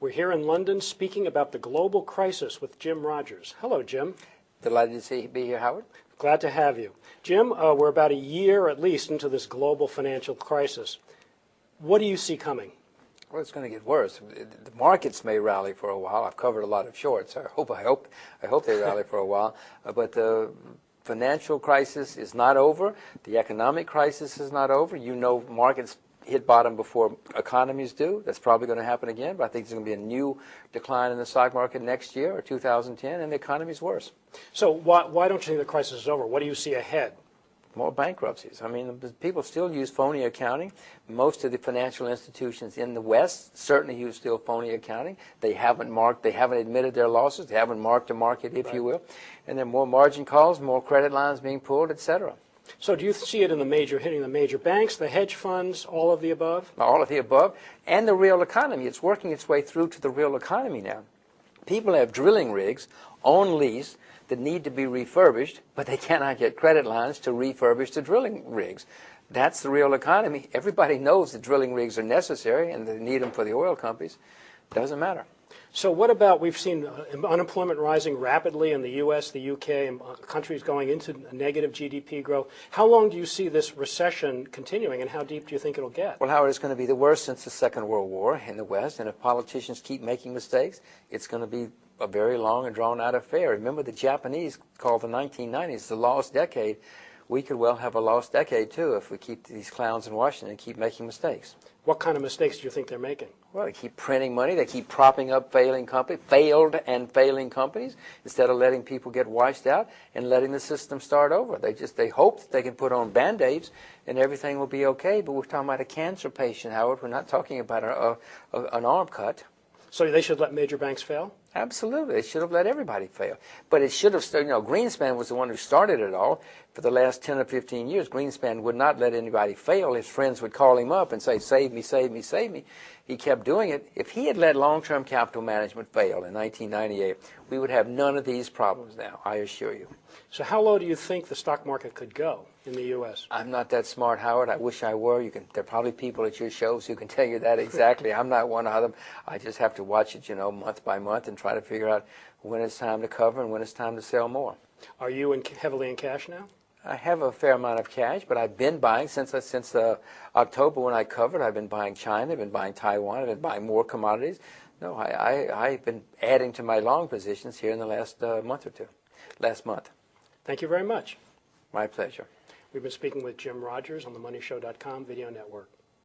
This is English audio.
We're here in London speaking about the global crisis with Jim Rogers. Hello, Jim. Delighted to be here, Howard. Glad to have you. Jim, we're about a year at least into this global financial crisis. What do you see coming? Well, it's going to get worse. The markets may rally for a while. I've covered a lot of shorts. I hope they rally for a while. But the financial crisis is not over. The economic crisis is not over. You know, markets hit bottom before economies do. That's probably going to happen again. But I think there's going to be a new decline in the stock market next year or 2010, and the economy's worse. So why don't you think the crisis is over? What do you see ahead? More bankruptcies. I mean, people still use phony accounting. Most of the financial institutions in the West certainly use still phony accounting. They haven't admitted their losses. They haven't marked to market, if you will. And there are more margin calls, more credit lines being pulled, etc. So do you see it hitting the major banks, the hedge funds, all of the above? All of the above, and the real economy. It's working its way through to the real economy now. People have drilling rigs on lease that need to be refurbished, but they cannot get credit lines to refurbish the drilling rigs. That's the real economy. Everybody knows that drilling rigs are necessary and they need them for the oil companies. Doesn't matter. So what about, we've seen unemployment rising rapidly in the U.S., the U.K., and countries going into negative GDP growth. How long do you see this recession continuing, and how deep do you think it'll get? Well, Howard, it's going to be the worst since the Second World War in the West, and if politicians keep making mistakes, it's going to be a very long and drawn-out affair. Remember, the Japanese called the 1990s the lost decade. We could well have a lost decade, too, if we keep these clowns in Washington keep making mistakes. What kind of mistakes do you think they're making? Well, they keep printing money. They keep propping up failed and failing companies, instead of letting people get washed out and letting the system start over. They hope that they can put on Band-Aids and everything will be okay, but we're talking about a cancer patient, Howard. We're not talking about an arm cut. So they should let major banks fail? Absolutely. They should have let everybody fail. But it should have, Greenspan was the one who started it all. For the last 10 or 15 years, Greenspan would not let anybody fail. His friends would call him up and say, save me, save me, save me. He kept doing it. If he had let long-term capital management fail in 1998, we would have none of these problems now, I assure you. So how low do you think the stock market could go in the U.S.? I'm not that smart, Howard. I wish I were. There are probably people at your shows who can tell you that exactly. I'm not one of them. I just have to watch it, month by month and try to figure out when it's time to cover and when it's time to sell more. Are you heavily in cash now? I have a fair amount of cash, but I've been buying since October when I covered. I've been buying China, I've been buying Taiwan, I've been buying more commodities. No, I've been adding to my long positions here in the last month. Thank you very much. My pleasure. We've been speaking with Jim Rogers on the MoneyShow.com video network.